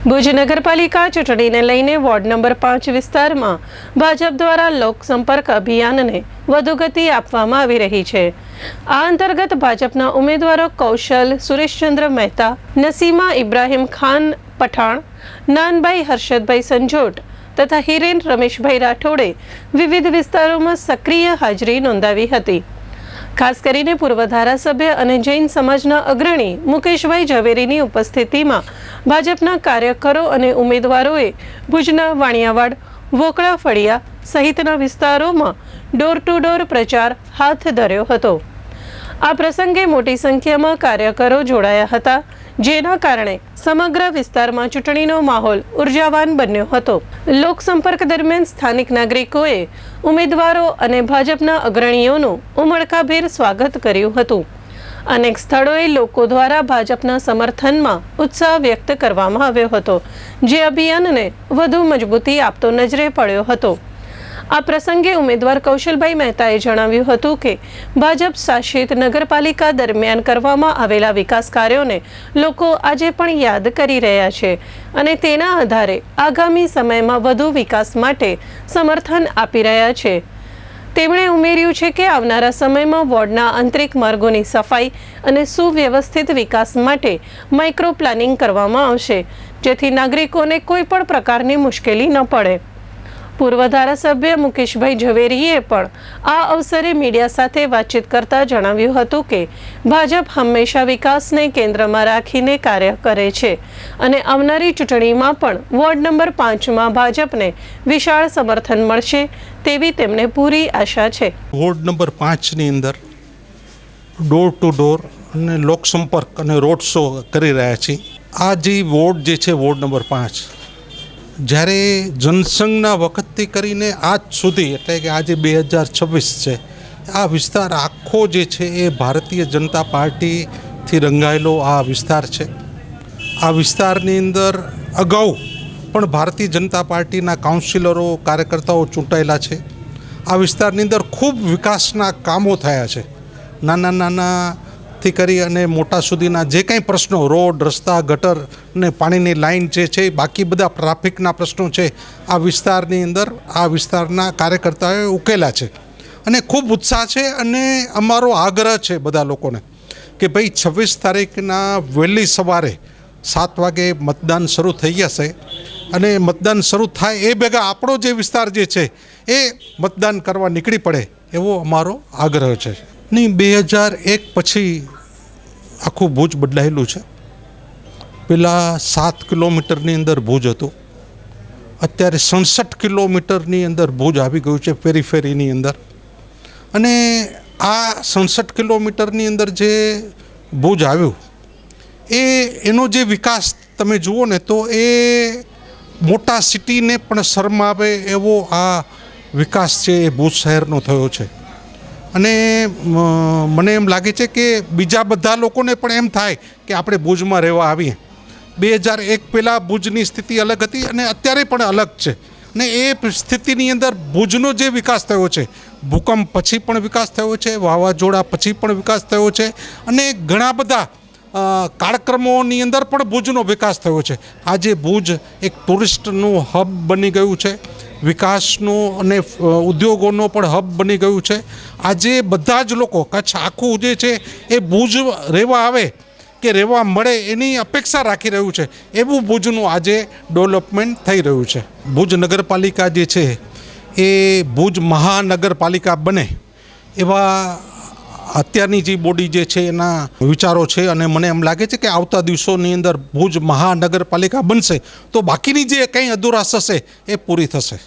ભુજ નગરપાલિકા ચૂંટણીને લઈને વોર્ડ નંબર 5 વિસ્તારમાં ભાજપ દ્વારા લોકસંપર્ક અભિયાનને વધુ ગતિ આપવામાં આવી રહી છે। આ અંતર્ગત ભાજપના ઉમેદવારો કૌશલ સુરેશચંદ્ર મહેતા, નસીમા ઇબ્રાહિમ ખાન પઠાણ, નાનભાઈ હર્ષદભાઈ સંજોટ તથા હિરેન રમેશભાઈ રાઠોડે વિવિધ વિસ્તારોમાં સક્રિય હાજરી નોંધાવી હતી। ખાસ કરીને પૂર્વ ધારાસભ્ય અને જૈન સમાજના અગ્રણી મુકેશભાઈ ઝવેરીની ઉપસ્થિતિમાં ભાજપના કાર્યકરો અને ઉમેદવારોએ ભુજના વાણિયાવાડ, વોકળા ફળિયા સહિતના વિસ્તારોમાં ડોર ટુ ડોર પ્રચાર હાથ ધર્યો હતો। આ પ્રસંગે મોટી સંખ્યામાં કાર્યકરો જોડાયા હતા, જેના કારણે સમગ્ર વિસ્તારમાં ચૂંટણીનો માહોલ ઉર્જાવાન બન્યો હતો। લોકસંપર્ક દરમિયાન સ્થાનિક નાગરિકોએ ઉમેદવારો અને ભાજપના અગ્રણીઓનું ઉમળકાભેર સ્વાગત કર્યું હતું। અનેક સ્થળોએ લોકો દ્વારા ભાજપના સમર્થનમાં ઉત્સાહ વ્યક્ત કરવામાં આવ્યો હતો, જે અભિયાનને વધુ મજબૂતી આપતો નજરે પડ્યો હતો। આ પ્રસંગે ઉમેદવાર કૌશલભાઈ મહેતાએ જણાવ્યું હતું કે ભાજપ શાસિત નગરપાલિકા દરમિયાન કરવામાં આવેલા વિકાસ કાર્યોને લોકો આજે પણ યાદ કરી રહ્યા છે અને તેના આધારે આગામી સમયમાં વધુ વિકાસ માટે સમર્થન આપી રહ્યા છે। તેમણે ઉમેર્યું છે કે આવનારા સમયમાં વોર્ડના આંતરિક માર્ગોની સફાઈ અને સુવ્યવસ્થિત વિકાસ માટે માઇક્રો પ્લાનિંગ કરવામાં આવશે, જેથી નાગરિકોને કોઈ પણ પ્રકારની મુશ્કેલી ન પડે। પૂર્વ ધારાસભ્ય મુકેશભાઈ ઝવેરીએ પણ આ અવસરે મીડિયા સાથે વાતચીત કરતા જણાવ્યું હતું કે ભાજપ હંમેશા વિકાસને કેન્દ્રમાં રાખીને કાર્ય કરે છે અને આવનારી ચૂંટણીમાં પણ વોર્ડ નંબર 5માં ભાજપને વિશાળ સમર્થન મળશે તેવી તેમને પૂરી આશા છે। વોર્ડ નંબર 5ની અંદર ડોર ટુ ડોર અને લોકસંપર્ક અને રોડ શો કરી રહ્યા છીએ। આ જે વોર્ડ જે છે વોર્ડ નંબર 5, જ્યારે જનસંઘના વખતથી કરીને આજ સુધી એટલે કે આજે 2026 છે, આ વિસ્તાર આખો જે છે એ ભારતીય જનતા પાર્ટીથી રંગાયેલો આ વિસ્તાર છે। આ વિસ્તારની અંદર અગાઉ પણ ભારતીય જનતા પાર્ટીના કાઉન્સિલરો કાર્યકર્તાઓ ચૂંટાયેલા છે। આ વિસ્તારની અંદર ખૂબ વિકાસના કામો થયા છે, નાના નાનાથી કરી અને મોટા સુધીના જે કંઈ પ્રશ્નો, રોડ, રસ્તા, ગટર ને પાણીની લાઈન જે છે, બાકી બધા ટ્રાફિકના પ્રશ્નો છે, આ વિસ્તારની અંદર આ વિસ્તારના કાર્યકર્તાઓએ ઉકેલા છે અને ખૂબ ઉત્સાહ છે। અને અમારો આગ્રહ છે બધા લોકોને કે ભાઈ 26 તારીખના વહેલી સવારે 7 વાગે મતદાન શરૂ થઈ જશે અને મતદાન શરૂ થાય એ ભેગા આપણો જે વિસ્તાર જે છે એ મતદાન કરવા નીકળી પડે એવો અમારો આગ્રહ છે। નહીં, 2001 પછી આખું ભુજ બદલાયેલું છે। પહેલાં 7 કિલોમીટરની અંદર ભુજ હતું, અત્યારે 67 કિલોમીટરની અંદર ભુજ આવી ગયું છે પેરીફેરીની અંદર। અને આ 67 કિલોમીટરની અંદર જે ભુજ આવ્યું એનો જે વિકાસ તમે જુઓ ને તો એ મોટા સિટીને પણ શરમાવે એવો આ વિકાસ છે એ ભુજ શહેરનો થયો છે। અને મને એમ લાગે છે કે બીજા બધા લોકોને પણ એમ થાય કે આપણે ભુજમાં રહેવા આવીએ। 2001 પહેલાં ભુજની સ્થિતિ અલગ હતી અને અત્યારે પણ અલગ છે અને એ સ્થિતિની અંદર ભુજનો જે વિકાસ થયો છે, ભૂકંપ પછી પણ વિકાસ થયો છે, વાવાઝોડા પછી પણ વિકાસ થયો છે અને ઘણા બધા કાર્યક્રમોની અંદર પણ ભુજનો વિકાસ થયો છે। આજે ભુજ એક ટુરિસ્ટનું હબ બની ગયું છે, વિકાસનો અને ઉદ્યોગોનો પણ હબ બની ગયું છે। આજે બધા જ લોકો કચ્છ આખું જે છે એ ભુજ રહેવા આવે કે રહેવા મળે એની અપેક્ષા રાખી રહ્યું છે, એવું ભુજનું આજે ડેવલપમેન્ટ થઈ રહ્યું છે। ભુજ નગરપાલિકા જે છે એ ભુજ મહાનગરપાલિકા બને એવા અત્યારની જે બોડી જે છે એના વિચારો છે અને મને એમ લાગે છે કે આવતા દિવસોની અંદર ભુજ મહાનગરપાલિકા બનશે તો બાકીની જે કંઈ અધુરાશ હશે એ પૂરી થશે।